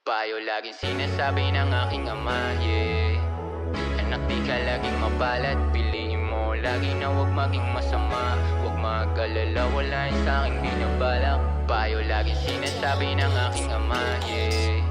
Payo laging sinasabi ng aking ama, yeah. Anak, di ka laging mapalad, piliin mo lagi na huwag maging masama. Huwag mag-alala, wala yun sa'king binabalak. Payo laging sinasabi ng aking ama, yeah.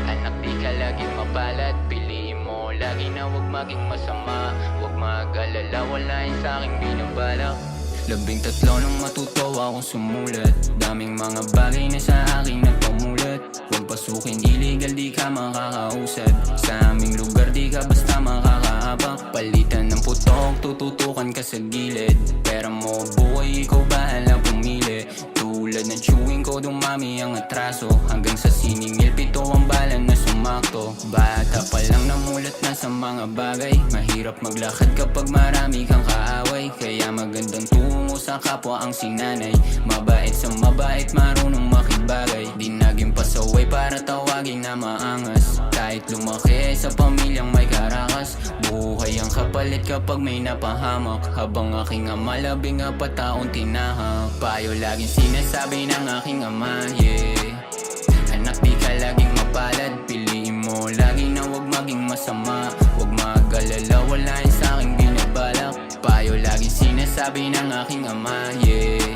Anak, di ka laging mapalad, piliin mo lagi na huwag maging masama. Huwag mag-alala, wala yun sa'king binabalak. 13 nung matuto akong sumulat, daming mga bagay na sa akin nagpamulat. Huwag pasukin illegal, di ka makakausad. Sa aming lugar di ka basta makakaabak. Palitan ng putok, tututukan ka sa gilid. Pera mo buhay, ikaw bahala pumili. Tulad ng chewing ko, dumami ang atraso. Hanggang sa siningil, pito ang bala na sumakto. Bata pa lang namulat na sa mga bagay. Mahirap maglakad kapag marami kang kaaway. Kaya magandang tungo sa kapwa ang sinanay. Mabait sa mabait, marunong makibagay. Di naging pasaway para tawagin na maangas. Kahit lumaki sa pamilyang may karakas. Buhay ang kapalit kapag may napahamak. Habang aking ama, 14 taon tinahak. Payo laging sinasabi ng aking ama, yeah. Anak, di ka laging mapalad, piliin mo lagi na huwag maging masama. Huwag mag-alala, wala yun sa'king binabalak. Payo laging sinasabi ng aking ama, yeah.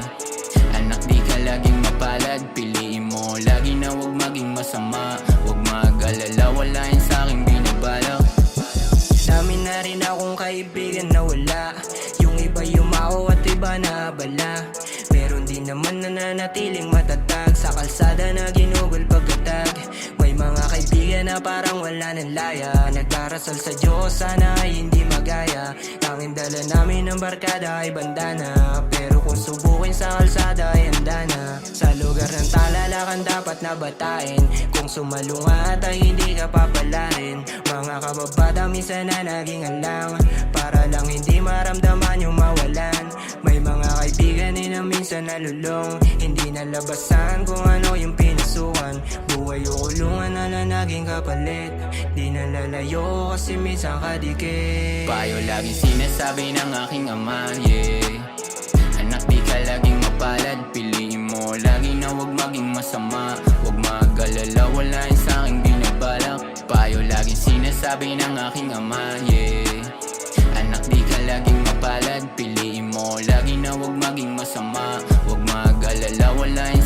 Anak, di ka laging mapalad, piliin mo lagi na huwag maging masama. Huwag mag-alala, wala yun sa'king binabalak. Dami na rin akong kaibigan na wala. Yung iba yumao at iba na abala. Meron din naman na nanatiling matatag. Sa kalsada na ginugol pagkatag. May mga kaibigan na parang wala ng laya. Nagdarasal sa Diyos, sana ay hindi magaya. Tanging dala namin ng barkada ay bandana. Pero kung subukin sa kalsada ay handa na. Sa lugar ng talalakan dapat nabatain. Kung sumalungat ay hindi ka papalarin. Mga kababata minsan na naging alang. Para lang hindi maramdaman yung mawalan. May mga kaibigan din na minsan nalulong. Hindi nalabasan kung ano yung pinasukan. Buhay o kulungan na naging kapalit. Di nalalayo kasi minsan kadikit. Payo laging sinasabi ng aking ama, yeah. Anak, di ka laging mapalad, piliin mo lagi na huwag maging masama. Huwag mag-alala, wala yun sa'king binabalak. Payo laging sinasabi ng aking ama, yeah. Anak, di ka laging mapalad, piliin mo lagi na huwag maging masama. Huwag mag-alala, wala yun